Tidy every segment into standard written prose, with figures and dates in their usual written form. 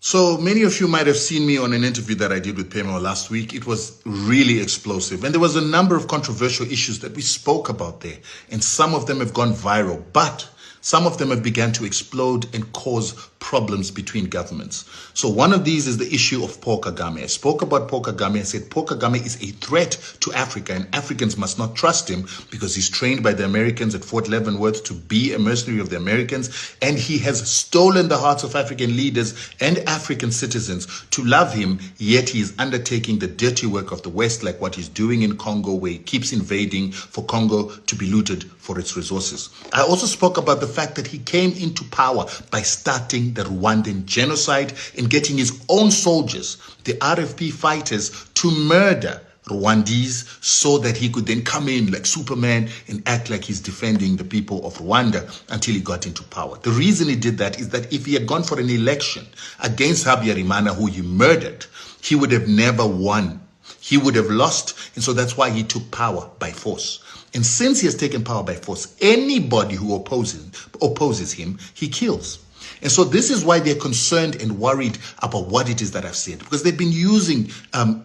So many of you might have seen me on an interview that I did with Pemo last week. It was really explosive. And there was a number of controversial issues that we spoke about there. And some of them have gone viral. But some of them have begun to explode and cause problems between governments. So one of these is the issue of Paul Kagame. I spoke about Paul Kagame. I said Paul Kagame is a threat to Africa, and Africans must not trust him because he's trained by the Americans at Fort Leavenworth to be a mercenary of the Americans, and he has stolen the hearts of African leaders and African citizens to love him, yet he is undertaking the dirty work of the West, like what he's doing in Congo, where he keeps invading for Congo to be looted for its resources. I also spoke about the fact that he came into power by starting the Rwandan genocide and getting his own soldiers, the RFP fighters, to murder Rwandese so that he could then come in like Superman and act like he's defending the people of Rwanda until he got into power. The reason he did that is that if he had gone for an election against Habyarimana, who he murdered, he would have never won. He would have lost, and so that's why he took power by force. And since he has taken power by force, anybody who opposes him, he kills. And so this is why they're concerned and worried about what it is that I've said, because they've been using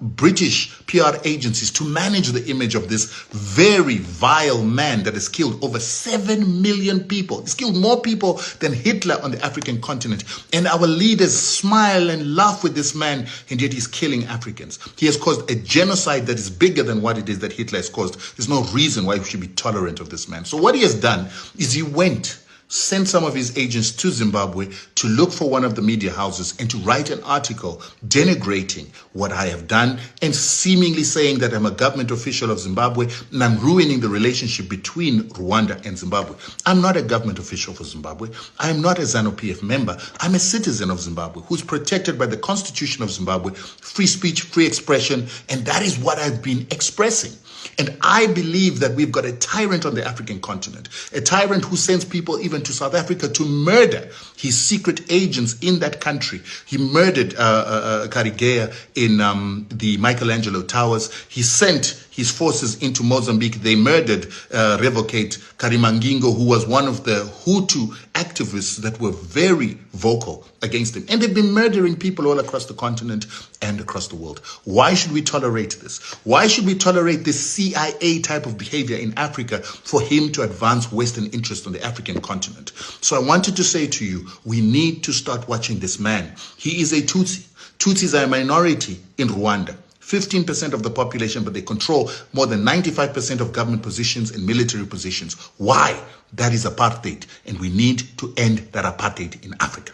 British PR agencies to manage the image of this very vile man that has killed over 7 million people. He's killed more people than Hitler on the African continent. And our leaders smile and laugh with this man, and yet he's killing Africans. He has caused a genocide that is bigger than what it is that Hitler has caused. There's no reason why we should be tolerant of this man. So what he has done is he sent some of his agents to Zimbabwe to look for one of the media houses and to write an article denigrating what I have done and seemingly saying that I'm a government official of Zimbabwe and I'm ruining the relationship between Rwanda and Zimbabwe. I'm not a government official for Zimbabwe. I'm not a ZANU-PF member. I'm a citizen of Zimbabwe who's protected by the Constitution of Zimbabwe, free speech, free expression, and that is what I've been expressing. And I believe that we've got a tyrant on the African continent, a tyrant who sends people even to South Africa to murder his secret agents in that country. He murdered Karigea in the Michelangelo Towers. He sent his forces into Mozambique. They murdered Revocate Karimangingo, who was one of the Hutu activists that were very vocal against him. And they've been murdering people all across the continent and across the world. Why should we tolerate this? Why should we tolerate this CIA type of behavior in Africa for him to advance Western interests on the African continent? So I wanted to say to you, we need to start watching this man. He is a Tutsi. Tutsis are a minority in Rwanda. 15% of the population, but they control more than 95% of government positions and military positions. Why? That is apartheid, and we need to end that apartheid in Africa.